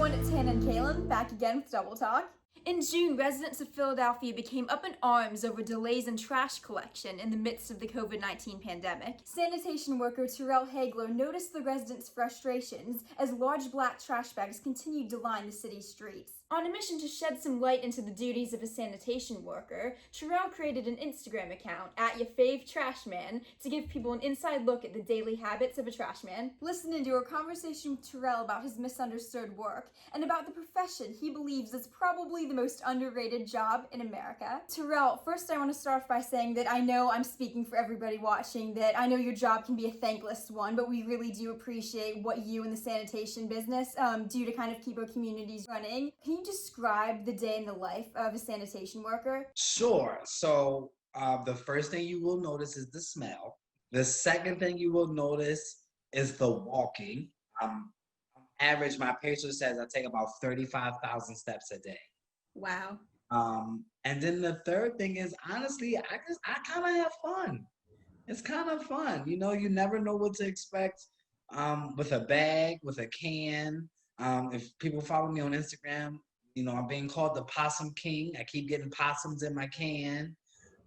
everyone, it's Hannah and Kaylin, back again with Double Talk. In June, residents of Philadelphia became up in arms over delays in trash collection in the midst of the COVID-19 pandemic. Sanitation worker Terrill Haigler noticed the residents' frustrations as large black trash bags continued to line the city's streets. On a mission to shed some light into the duties of a sanitation worker, Terrill created an Instagram account, @YourFaveTrashman, to give people an inside look at the daily habits of a trashman. Listen into a conversation with Terrill about his misunderstood work and about the profession he believes is probably the most underrated job in America. Terrill, first I want to start off by saying that I know I'm speaking for everybody watching, that I know your job can be a thankless one, but we really do appreciate what you in the sanitation business do to kind of keep our communities running. Can you describe the day in the life of a sanitation worker? Sure. So the first thing you will notice is the smell. The second thing you will notice is the walking. Average, my patient says I take about 35,000 steps a day. Wow. And then the third thing is, honestly, I kind of have fun. It's kind of fun. You know, you never know what to expect with a bag, with a can. If people follow me on Instagram, you know, I'm being called the Possum King. I keep getting possums in my can.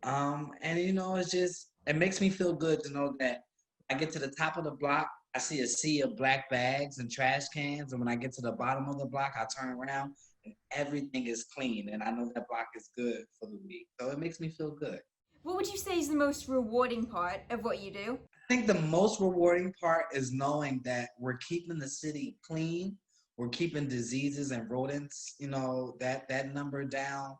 And, you know, it makes me feel good to know that I get to the top of the block, I see a sea of black bags and trash cans. And when I get to the bottom of the block, I turn around and everything is clean. And I know that block is good for the week. So it makes me feel good. What would you say is the most rewarding part of what you do? I think the most rewarding part is knowing that we're keeping the city clean. We're keeping diseases and rodents, you know, that number down.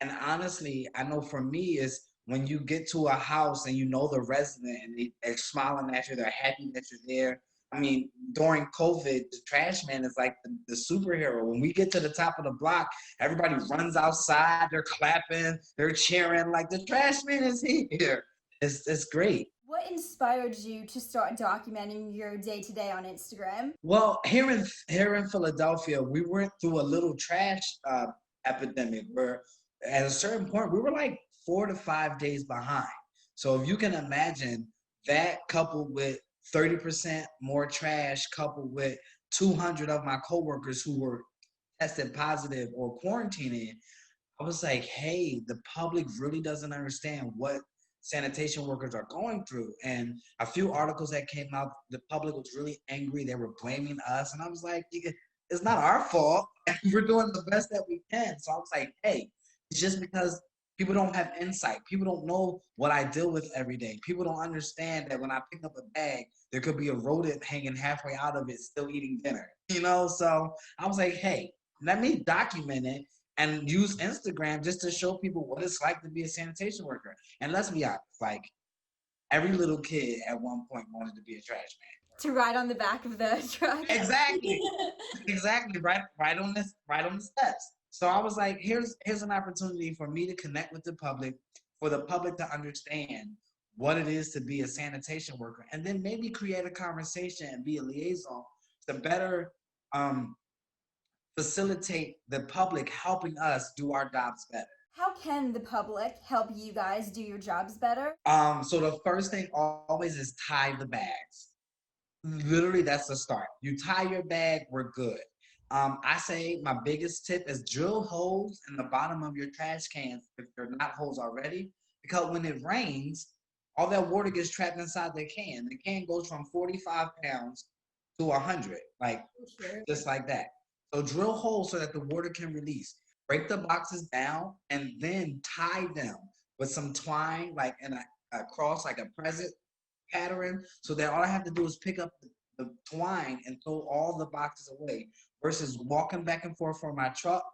And honestly, I know for me is when you get to a house and you know the resident and they're smiling at you, they're happy that you're there. I mean, during COVID, the trash man is like the superhero. When we get to the top of the block, everybody runs outside, they're clapping, they're cheering, like the trash man is here. It's great. What inspired you to start documenting your day-to-day on Instagram? Well, here in Philadelphia, we went through a little trash epidemic where at a certain point we were like 4 to 5 days behind. So if you can imagine that coupled with 30% more trash, coupled with 200 of my coworkers who were tested positive or quarantining, I was like, hey, the public really doesn't understand what sanitation workers are going through. And a few articles that came out, the public was really angry. They were blaming us. And I was like, it's not our fault. We're doing the best that we can. So I was like, hey, it's just because people don't have insight. People don't know what I deal with every day. People don't understand that when I pick up a bag, there could be a rodent hanging halfway out of it still eating dinner. You know, so I was like, hey, let me document it and use Instagram just to show people what it's like to be a sanitation worker. And let's be honest, like every little kid at one point wanted to be a trash man. To ride on the back of the truck. Exactly. Exactly. Right on the steps. So I was like, here's an opportunity for me to connect with the public, for the public to understand what it is to be a sanitation worker, and then maybe create a conversation and be a liaison to better facilitate the public helping us do our jobs better. How can the public help you guys do your jobs better? So the first thing always is tie the bags. Literally, that's the start. You tie your bag, we're good. I say my biggest tip is drill holes in the bottom of your trash cans if they're not holes already, because when it rains, all that water gets trapped inside the can. The can goes from 45 pounds to 100, like Sure. just like that. So drill holes so that the water can release. Break the boxes down and then tie them with some twine, like in a cross, like a present pattern, so that all I have to do is pick up the twine and throw all the boxes away versus walking back and forth from my truck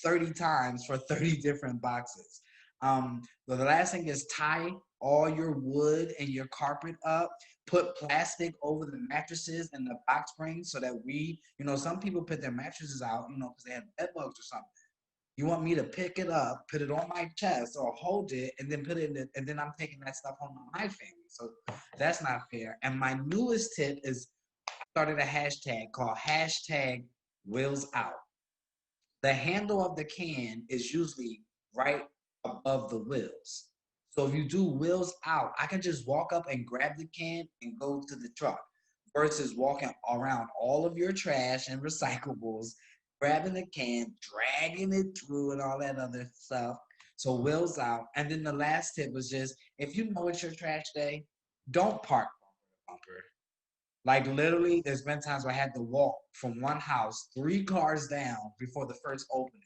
30 times for 30 different boxes. The last thing is tie all your wood and your carpet up, put plastic over the mattresses and the box springs so that some people put their mattresses out, because they have bed bugs or something. You want me to pick it up, put it on my chest or hold it, and then put it in and then I'm taking that stuff home to my family. So that's not fair. And my newest tip is started a hashtag called #WheelsOut. The handle of the can is usually right above the wheels. So if you do wheels out, I can just walk up and grab the can and go to the truck versus walking around all of your trash and recyclables grabbing the can, dragging it through and all that other stuff. So wheels out. And then the last tip was just, if you know it's your trash day, don't park bumper to bumper. Like literally, there's been times where I had to walk from one house 3 cars down before the first opening,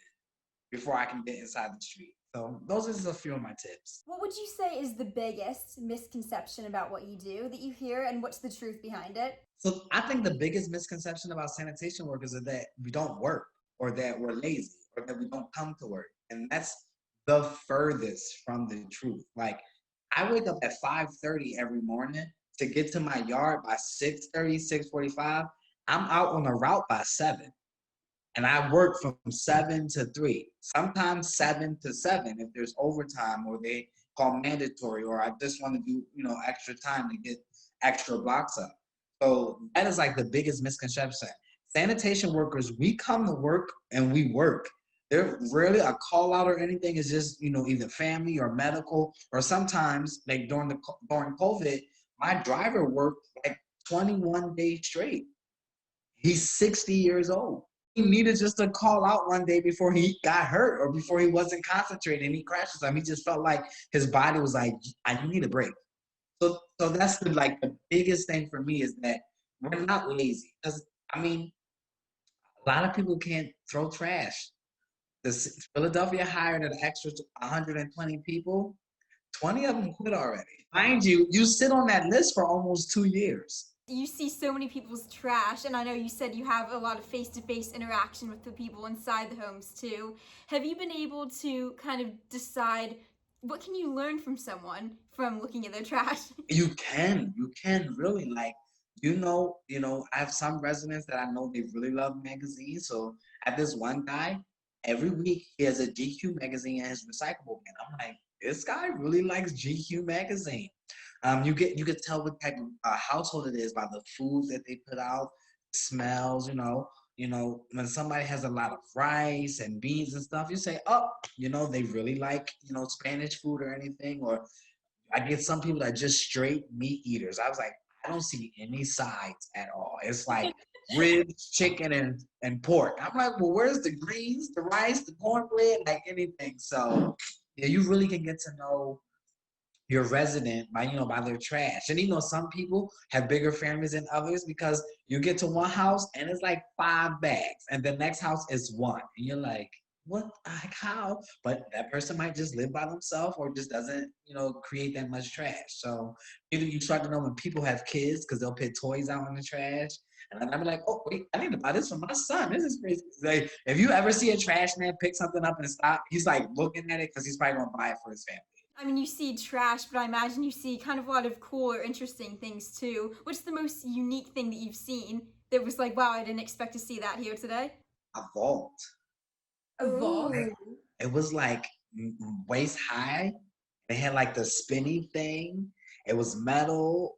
before I can get inside the street. So those are just a few of my tips. What would you say is the biggest misconception about what you do that you hear, and what's the truth behind it? So I think the biggest misconception about sanitation workers is that we don't work, or that we're lazy, or that we don't come to work. And that's the furthest from the truth. Like I wake up at 5:30 every morning to get to my yard by 6:30, 6:45. I'm out on the route by 7. And I work from 7 to 3, sometimes 7 to 7 if there's overtime or they call mandatory, or I just want to do, extra time to get extra blocks up. So that is like the biggest misconception. Sanitation workers, we come to work and we work. They're rarely a call out or anything. It's just, either family or medical, or sometimes like during COVID, my driver worked like 21 days straight. He's 60 years old. He needed just to call out one day before he got hurt or before he wasn't concentrating. He crashed something. He just felt like his body was like, "You need a break." So that's the biggest thing for me is that we're not lazy. Because a lot of people can't throw trash. Philadelphia hired an extra 120 people. 20 of them quit already. Mind you, you sit on that list for almost 2 years. You see so many people's trash, and I know you said you have a lot of face-to-face interaction with the people inside the homes too. Have you been able to kind of decide what can you learn from someone from looking at their trash? You can really I have some residents that I know they really love magazines. So I have this one guy, every week he has a GQ magazine in his recyclable bin. I'm like, this guy really likes GQ magazine. You could tell what type of household it is by the food that they put out, smells. When somebody has a lot of rice and beans and stuff, you say, oh, they really like Spanish food or anything. Or I get some people that are just straight meat eaters. I was like, I don't see any sides at all. It's like ribs, chicken, and pork. I'm like, well, where's the greens, the rice, the cornbread, like anything? So yeah, you really can get to know your resident by their trash. And some people have bigger families than others, because you get to one house and it's like 5 bags and the next house is 1. And you're like, what, like how? But that person might just live by themselves or just doesn't, create that much trash. So either you start to know when people have kids because they'll put toys out in the trash. And then I'll be like, oh, wait, I need to buy this for my son. This is crazy. Like, if you ever see a trash man pick something up and stop, he's like looking at it because he's probably going to buy it for his family. I mean, you see trash, but I imagine you see kind of a lot of cool or interesting things too. What's the most unique thing that you've seen that was like, wow, I didn't expect to see that here today? A vault. A vault? It was like waist high. It had like the spinny thing. It was metal.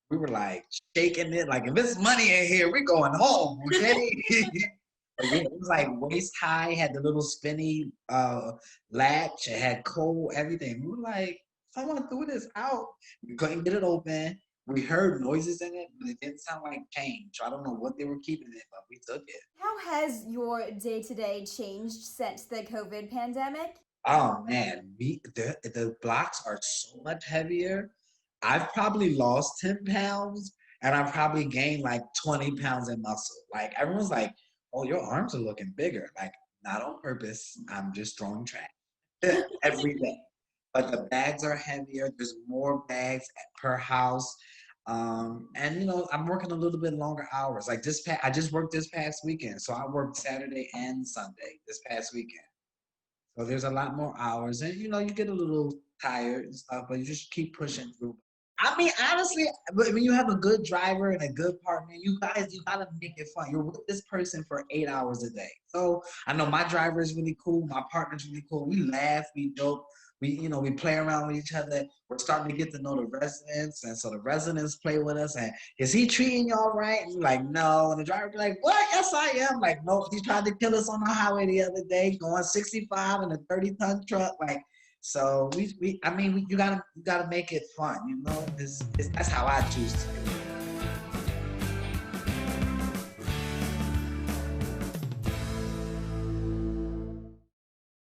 We were like shaking it. Like, if there's money in here, we're going home, okay? It was like waist high, had the little spinny latch, it had coal, everything. We were like, someone threw this out. We couldn't get it open. We heard noises in it, but it didn't sound like change. I don't know what they were keeping it, but we took it. How has your day-to-day changed since the COVID pandemic? Oh man, the blocks are so much heavier. I've probably lost 10 pounds and I've probably gained like 20 pounds in muscle. Like, everyone's like, oh, your arms are looking bigger. Like, not on purpose. I'm just throwing trash every day. But the bags are heavier. There's more bags per house. And I'm working a little bit longer hours. Like I just worked this past weekend. So I worked Saturday and Sunday this past weekend. So there's a lot more hours. And you get a little tired and stuff, but you just keep pushing through. I mean, honestly, when you have a good driver and a good partner, you gotta make it fun. You're with this person for 8 hours a day. So I know my driver is really cool. My partner's really cool. We laugh, we joke, we play around with each other. We're starting to get to know the residents, and so the residents play with us. And is he treating y'all right? And we're like, no. And the driver be like, what? Yes, I am. Like, no, he tried to kill us on the highway the other day, going 65 in a 30-ton truck. Like. So you gotta make it fun, that's how I choose to do it.